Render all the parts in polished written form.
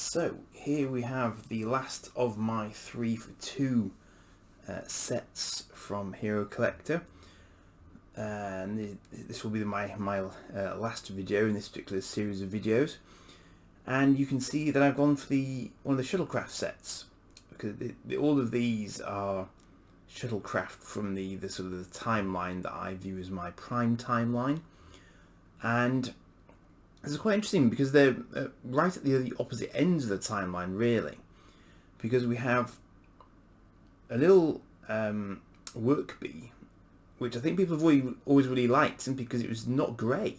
So here we have the last of my 3 for 2 sets from Hero Collector, and this will be my last video in this particular series of videos. And you can see that I've gone for one of the Shuttlecraft sets, because all of these are Shuttlecraft from the sort of the timeline that I view as my prime timeline. And this is quite interesting because they're right at the opposite ends of the timeline, really, because we have a little work bee, which I think people have always really liked, simply because it was not grey.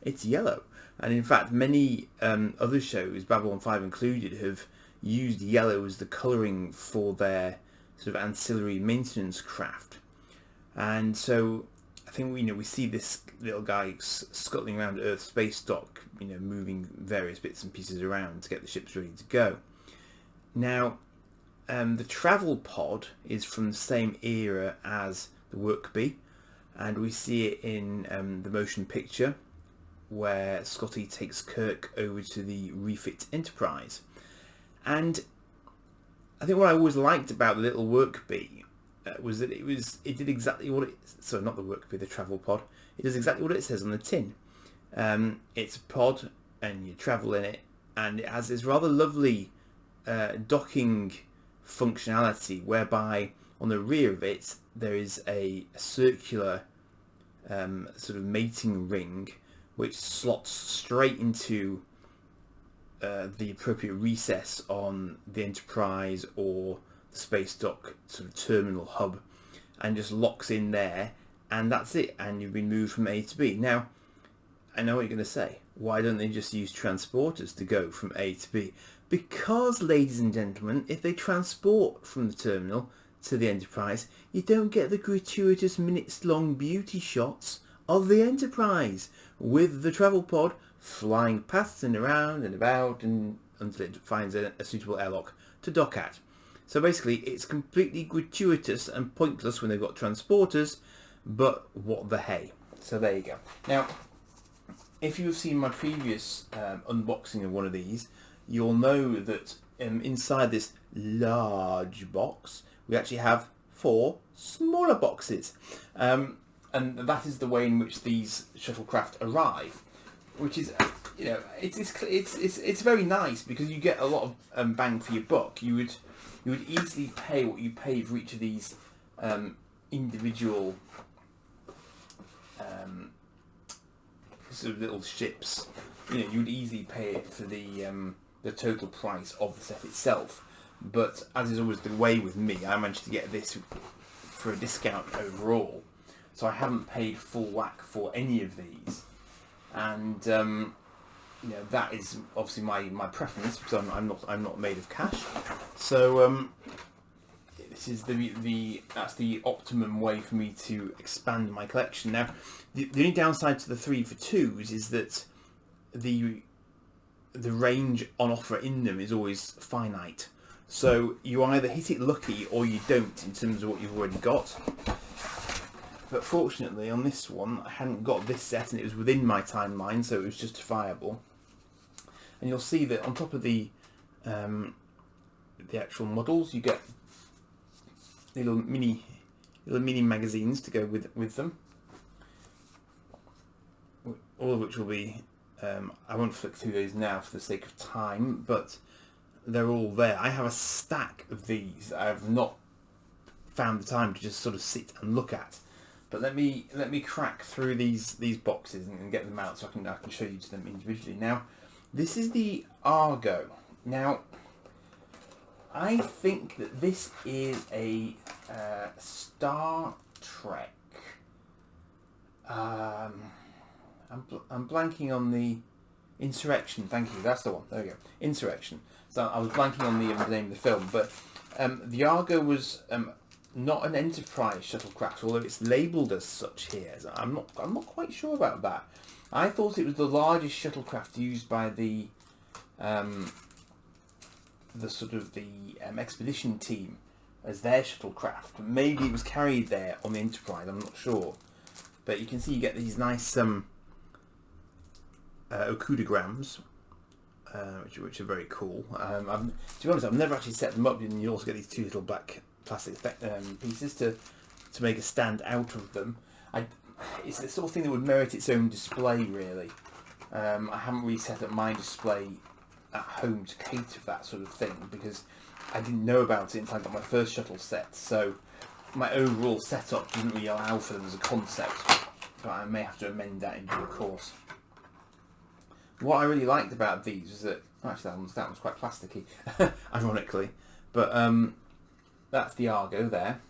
It's yellow. And in fact, many other shows, Babylon 5 included, have used yellow as the colouring for their sort of ancillary maintenance craft. And so I think we see this little guy scuttling around Earth's space dock, moving various bits and pieces around to get the ships ready to go. Now, the travel pod is from the same era as the work bee, and we see it in the motion picture where Scotty takes Kirk over to the refit Enterprise. And I think what I always liked about the little work bee was that it did exactly what not the work bee, the travel pod. It does exactly what it says on the tin. It's a pod, and you travel in it, and it has this rather lovely docking functionality, whereby on the rear of it there is a circular sort of mating ring, which slots straight into the appropriate recess on the Enterprise or the space dock sort of terminal hub, and just locks in there, and that's it, and you've been moved from A to B. Now, I know what you're going to say. Why don't they just use transporters to go from A to B? Because, ladies and gentlemen, if they transport from the terminal to the Enterprise, you don't get the gratuitous minutes-long beauty shots of the Enterprise, with the travel pod flying past and around and about and until it finds a suitable airlock to dock at. So basically, it's completely gratuitous and pointless when they've got transporters, but what the hey. So there you go. Now, if you've seen my previous unboxing of one of these, you'll know that inside this large box, we actually have 4 smaller boxes. And that is the way in which these Shuttlecraft arrive, which is, it's very nice, because you get a lot of bang for your buck. You would easily pay what you pay for each of these individual sort of little ships. You would easily pay it for the total price of the set itself. But as is always the way with me, I managed to get this for a discount overall. So I haven't paid full whack for any of these, and that is obviously my preference, because I'm not made of cash. So this is that's the optimum way for me to expand my collection. Now, the only downside to the 3 for 2s is that the range on offer in them is always finite. So you either hit it lucky or you don't in terms of what you've already got. But fortunately, on this one, I hadn't got this set, and it was within my timeline, so it was justifiable. And you'll see that on top of the actual models, you get little mini magazines to go with them. All of which will be, I won't flick through these now for the sake of time, but they're all there. I have a stack of these that I have not found the time to just sort of sit and look at. But let me crack through these boxes and get them out, so I can show you to them individually. Now, this is the Argo. Now, I think that this is a Star Trek. I'm blanking on the Insurrection. Thank you. That's the one. There we go. Insurrection. So I was blanking on the name of the film, but the Argo was not an Enterprise shuttlecraft, although it's labelled as such here. So I'm not quite sure about that. I thought it was the largest shuttlecraft used by the expedition team as their shuttlecraft. Maybe it was carried there on the Enterprise. I'm not sure, but you can see you get these nice okudagrams which are very cool. To be honest, I've never actually set them up, and you also get these two little black plastic pieces to make a stand out of them. It's the sort of thing that would merit its own display, really. I haven't really set up my display at home to cater for that sort of thing, because I didn't know about it until I got my first shuttle set, so my overall setup didn't really allow for them as a concept, but I may have to amend that in due course. What I really liked about these was that, actually that one's quite plasticky, ironically, but that's the Argo there.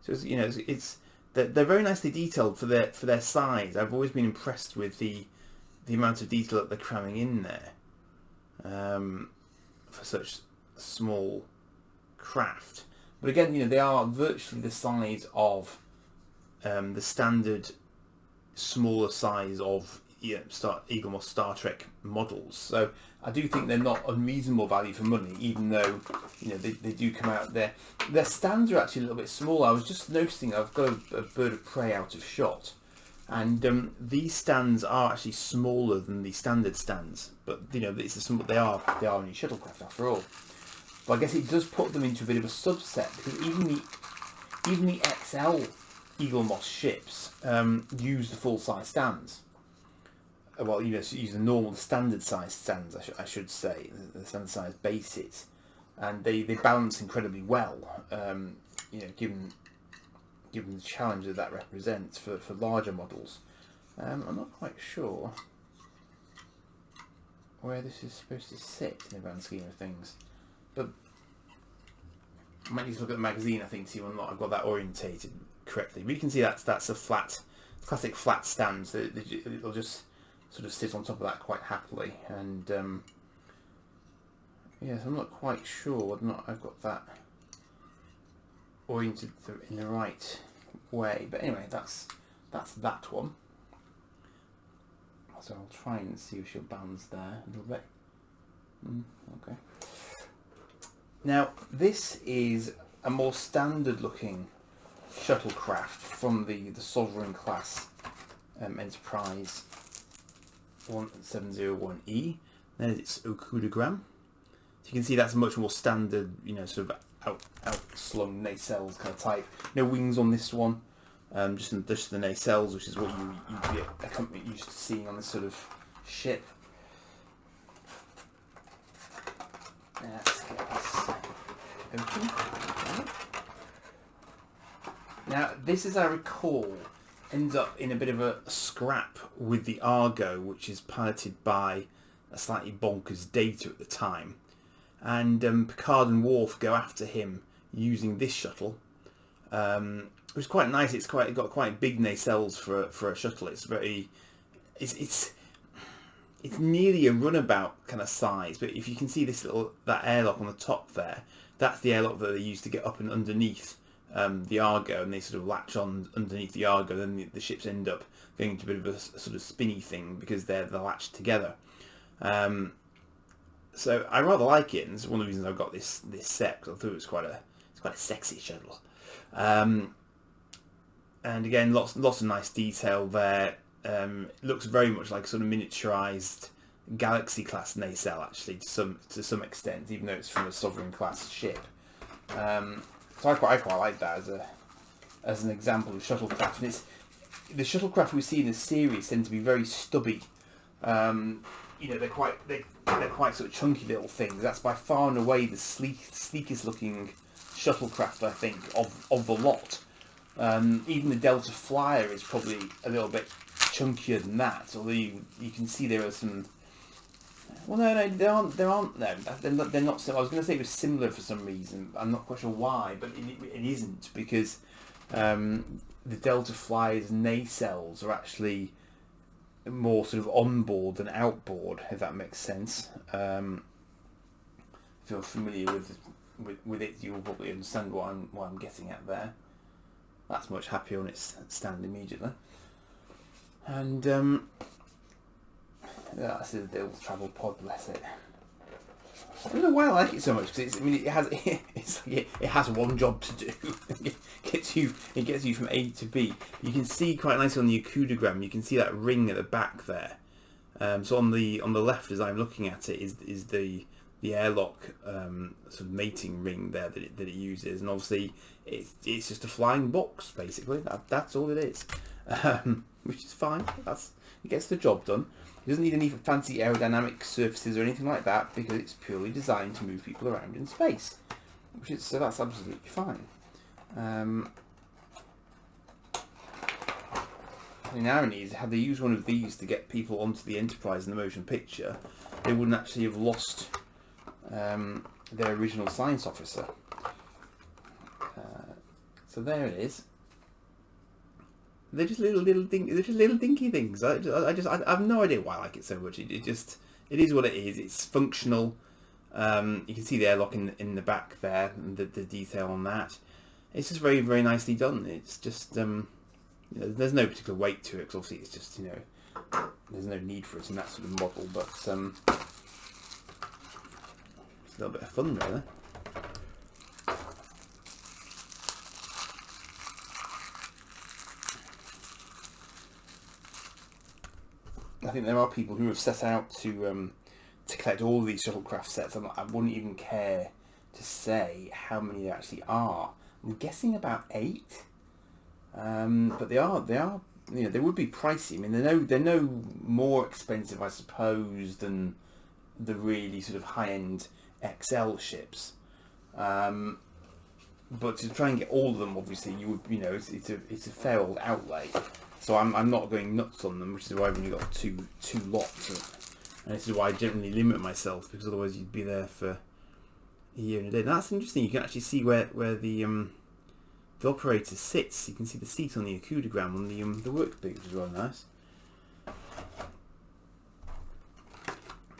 So they're very nicely detailed for their size. I've always been impressed with the amount of detail that they're cramming in there for such small craft. But again, they are virtually the size of the standard smaller size of Eaglemoss Star Trek models. So I do think they're not unreasonable value for money, even though they do come out there. Their stands are actually a little bit smaller. I was just noticing I've got a bird of prey out of shot, and these stands are actually smaller than the standard stands. But they are only shuttlecraft after all. But I guess it does put them into a bit of a subset, because even the XL Eaglemoss ships use the full size stands. Well, use the standard size stands, I should say, the standard size bases, and they balance incredibly well. Given the challenge that represents for larger models. I'm not quite sure where this is supposed to sit in the grand scheme of things, but I might need to look at the magazine, I think, to see whether or not I've got that orientated correctly. But you can see that's a classic flat stand, so it'll just sort of sit on top of that quite happily. And yes, I'm not quite sure whether or not I've got that oriented in the right way. But anyway, that's that one. So I'll try and see if she'll bounce there a little bit. Okay. Now, this is a more standard looking shuttlecraft from the Sovereign class Enterprise 1701E. There's its okudogram. So you can see that's much more standard, sort of outslung nacelles kind of type. No wings on this one, just the nacelles, which is what you'd be used to seeing on this sort of ship. Let's get this open. Now, this, as I recall, ends up in a bit of a scrap with the Argo, which is piloted by a slightly bonkers Data at the time. And Picard and Worf go after him using this shuttle. It was quite nice. It's got quite big nacelles for a shuttle. It's nearly a runabout kind of size, but if you can see that airlock on the top there, that's the airlock that they use to get up and underneath the Argo, and they sort of latch on underneath the Argo. Then the ships end up going into a bit of a sort of spinny thing because they're latched together. So I rather like it, and it's one of the reasons I've got this set, because I thought it's quite a sexy shuttle. And again, lots of nice detail there. It looks very much like a sort of miniaturized Galaxy class nacelle, actually, to some extent, even though it's from a Sovereign class ship. So I quite like that as an example of shuttlecraft. And the shuttlecraft we see in this series tend to be very stubby. They're quite sort of chunky little things. That's by far and away the sleekest looking shuttlecraft, I think, of the lot. Even the Delta Flyer is probably a little bit chunkier than that, although you can see there are some. Well, no, there aren't. No, they're not. I was going to say it was similar for some reason. I'm not quite sure why, but it isn't, because the Delta Flyer's nacelles are actually more sort of onboard than outboard, if that makes sense. If you're familiar with it, you'll probably understand what I'm getting at there. That's much happier on its stand immediately. And that's a little travel pod, bless it. I don't know why I like it so much, because it has one job to do. It gets you from A to B. You can see quite nicely on the okudogram. You can see that ring at the back there. So on the left, as I'm looking at it, is the airlock sort of mating ring there that it uses, and obviously it's just a flying box basically. That's all it is, which is fine. It gets the job done. It doesn't need any fancy aerodynamic surfaces or anything like that because it's purely designed to move people around in space, so that's absolutely fine. In irony, had they used one of these to get people onto the Enterprise in the motion picture, they wouldn't actually have lost their original science officer. So there it is. They're just little dinky things. I have no idea why I like it so much. It is what it is. It's functional. You can see the airlock in the back there, and the detail on that. It's just very, very nicely done. It's just there's no particular weight to it because obviously it's just there's no need for it in that sort of model, but it's a little bit of fun really. I think there are people who have set out to collect all of these Shuttlecraft sets. I wouldn't even care to say how many there actually are. I'm guessing about 8, but they are they would be pricey. I mean, they're no more expensive, I suppose, than the really sort of high-end XL ships. But to try and get all of them, obviously, you would it's a fair old outlay. So I'm not going nuts on them, which is why I've only got two lots. And this is why I generally limit myself, because otherwise you'd be there for a year and a day. And that's interesting. You can actually see where the operator sits. You can see the seat on the Akudagram on the work boot, which is really nice.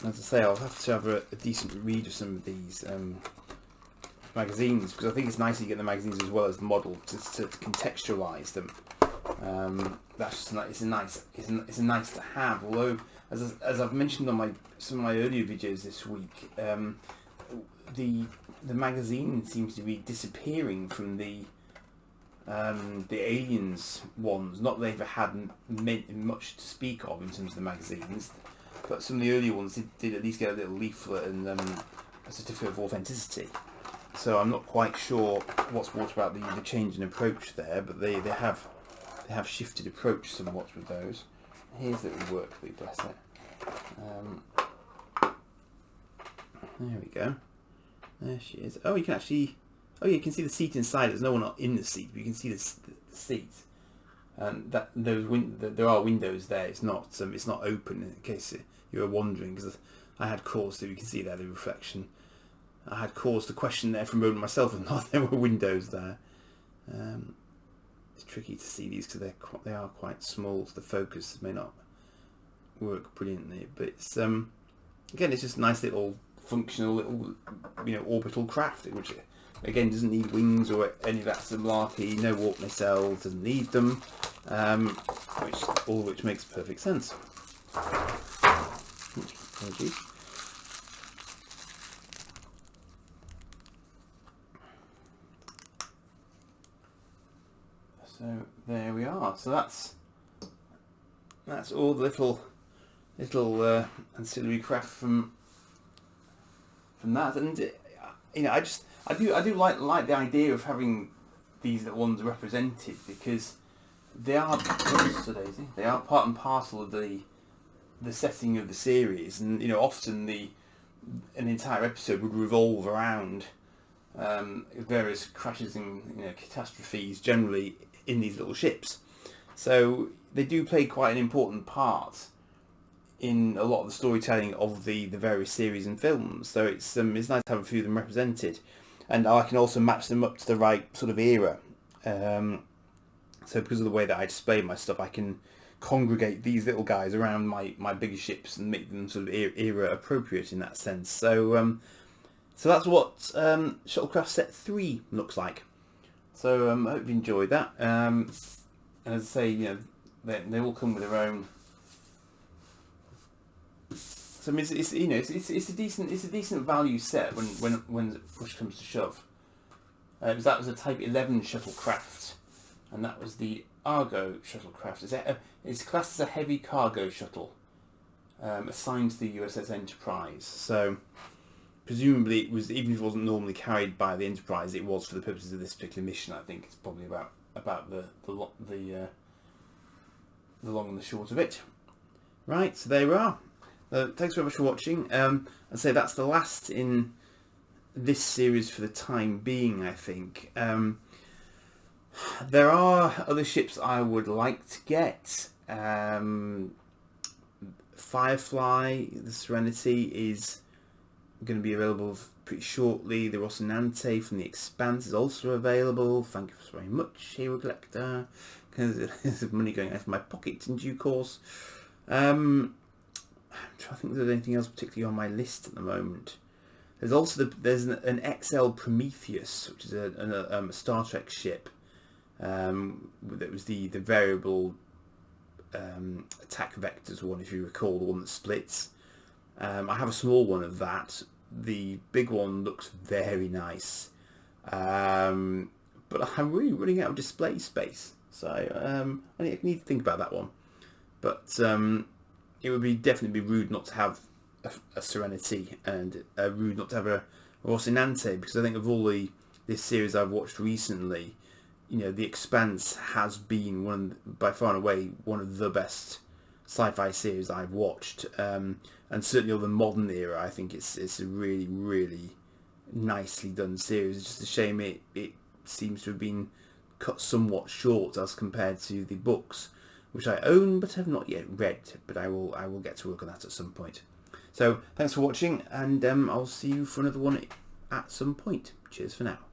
As I say, I'll have to have a decent read of some of these magazines, because I think it's nice to get the magazines as well as the model to contextualise them. That's just it's a nice to have. Although, as I've mentioned on some of my earlier videos this week, the magazine seems to be disappearing from the Aliens ones. Not that they've had much to speak of in terms of the magazines, but some of the earlier ones did at least get a little leaflet and a certificate of authenticity. So I'm not quite sure what's brought about the change in approach there, but they have shifted approach somewhat with those. Here's the work boot, bless it. There we go. There she is. Oh, you can actually. Oh, yeah, you can see the seat inside. There's no one in the seat, but you can see the seat. And there are windows there. It's not open, in case you were wondering, because I had cause to. You can see there the reflection. I had cause to question there for a moment myself, and not there were windows there. It's tricky to see these because they are quite small, so the focus may not work brilliantly. But it's again, it's just a nice little functional little orbital craft, which again doesn't need wings or any of that sort of malarkey. No warp nacelles, doesn't need them, which makes perfect sense. Apologies. So there we are. So that's all the little ancillary craft from that, and I do like the idea of having these little ones represented, because they are part and parcel of the setting of the series, and often an entire episode would revolve around various crashes and catastrophes, generally in these little ships. So they do play quite an important part in a lot of the storytelling of the various series and films. So it's nice to have a few of them represented, and I can also match them up to the right sort of era. So because of the way that I display my stuff, I can congregate these little guys around my bigger ships and make them sort of era appropriate in that sense. So so that's what Shuttlecraft Set 3 looks like. So I hope you enjoyed that. And as I say, they all come with their own. So I mean, it's a decent value set when push comes to shove. That was a Type 11 shuttlecraft, and that was the Argo shuttlecraft. It's classed as a heavy cargo shuttle. assigned to the USS Enterprise. So presumably it was, even if it wasn't normally carried by the Enterprise, it was for the purposes of this particular mission. I think it's probably about the long and the short of it. Right, so there we are. Thanks very much for watching. I'd say that's the last in this series for the time being, I think. There are other ships I would like to get. Firefly, the Serenity, is going to be available pretty shortly. The Rocinante from the Expanse is also available. Thank you very much, Hero Collector, because there's money going out of my pocket in due course. I'm trying to think if there's anything else particularly on my list at the moment. There's also an XL Prometheus, which is a Star Trek ship. That was the variable attack vectors one, if you recall, the one that splits. I have a small one of that. The big one looks very nice, but I'm really running out of display space, so I need to think about that one. But it would definitely be rude not to have a Serenity, and rude not to have a Rocinante, because I think of all this series I've watched recently, The Expanse has been by far and away one of the best sci-fi series I've watched, and certainly of the modern era. I think it's a really, really nicely done series. It's just a shame it seems to have been cut somewhat short as compared to the books, which I own but have not yet read, but I will get to work on that at some point. So thanks for watching, and I'll see you for another one at some point. Cheers for now.